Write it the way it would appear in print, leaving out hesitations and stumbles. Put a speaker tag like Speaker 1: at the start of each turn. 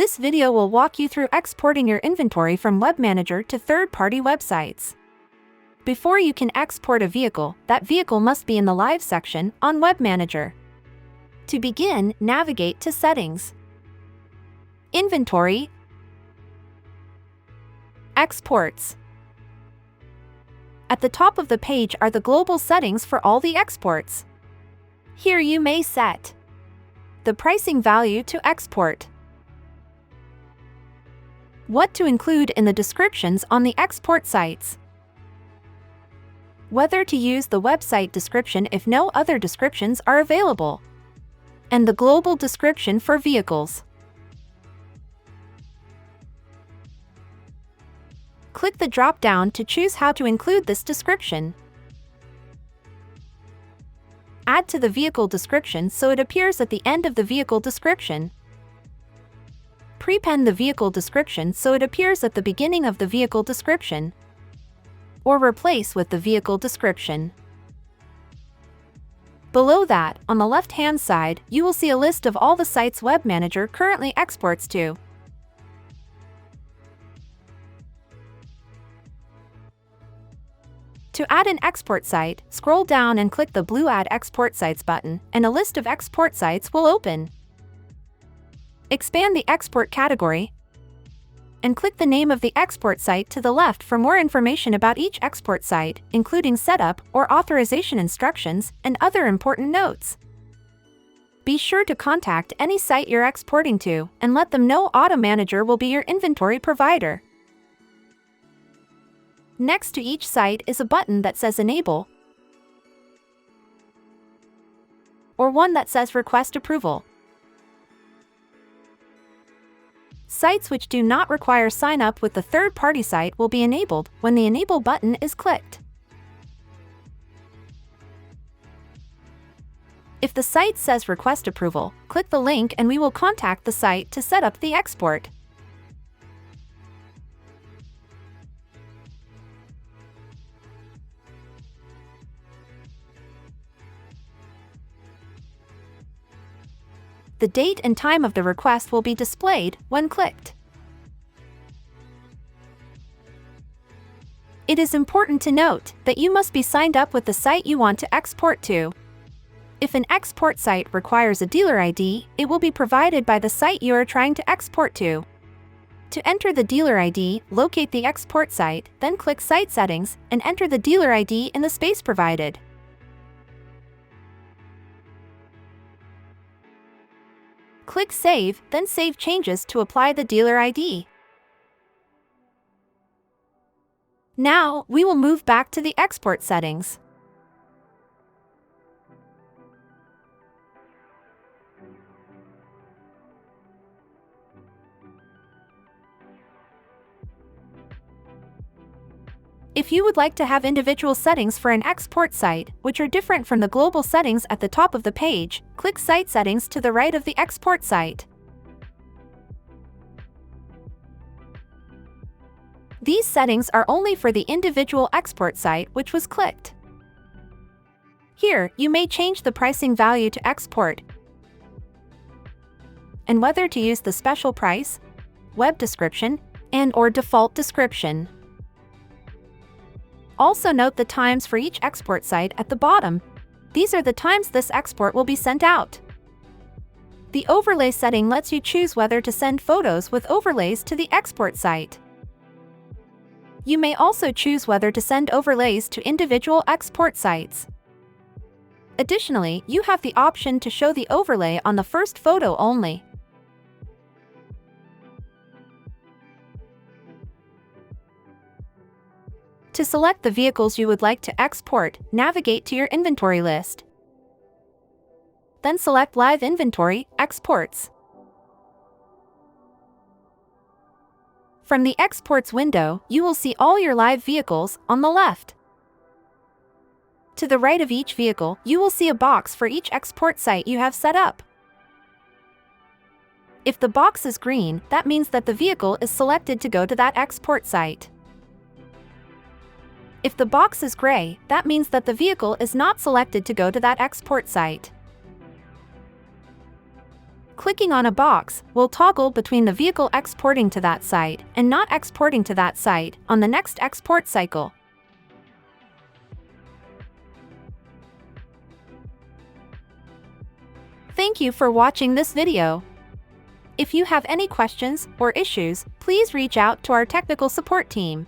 Speaker 1: This video will walk you through exporting your inventory from WebManager to third-party websites. Before you can export a vehicle, that vehicle must be in the Live section on WebManager. To begin, navigate to Settings, Inventory, Exports. At the top of the page are the global settings for all the exports. Here you may set the pricing value to export, what to include in the descriptions on the export sites, whether to use the website description if no other descriptions are available, and the global description for vehicles. Click the drop-down to choose how to include this description. Add to the vehicle description so it appears at the end of the vehicle description. Prepend the vehicle description so it appears at the beginning of the vehicle description, or replace with the vehicle description. Below that, on the left-hand side, you will see a list of all the sites WebManager currently exports to. To add an export site, scroll down and click the blue Add Export Sites button, and a list of export sites will open. Expand the export category, and click the name of the export site to the left for more information about each export site, including setup or authorization instructions and other important notes. Be sure to contact any site you're exporting to and let them know AutoManager will be your inventory provider. Next to each site is a button that says Enable, or one that says Request Approval. Sites which do not require sign-up with the third-party site will be enabled when the Enable button is clicked. If the site says Request Approval, click the link and we will contact the site to set up the export. The date and time of the request will be displayed when clicked. It is important to note that you must be signed up with the site you want to export to. If an export site requires a dealer ID, it will be provided by the site you are trying to export to. To enter the dealer ID, locate the export site, then click Site Settings, and enter the dealer ID in the space provided. Click Save, then save changes to apply the dealer ID. Now, we will move back to the export settings. If you would like to have individual settings for an export site, which are different from the global settings at the top of the page, click Site Settings to the right of the export site. These settings are only for the individual export site which was clicked. Here, you may change the pricing value to export, and whether to use the special price, web description, and/or default description. Also note the times for each export site at the bottom. These are the times this export will be sent out. The overlay setting lets you choose whether to send photos with overlays to the export site. You may also choose whether to send overlays to individual export sites. Additionally, you have the option to show the overlay on the first photo only. To select the vehicles you would like to export, navigate to your inventory list. Then select Live Inventory, Exports. From the Exports window, you will see all your live vehicles on the left. To the right of each vehicle, you will see a box for each export site you have set up. If the box is green, that means that the vehicle is selected to go to that export site. If the box is gray, that means that the vehicle is not selected to go to that export site. clicking on a box will toggle between the vehicle exporting to that site and not exporting to that site on the next export cycle. Thank you for watching this video. If you have any questions or issues, please reach out to our technical support team.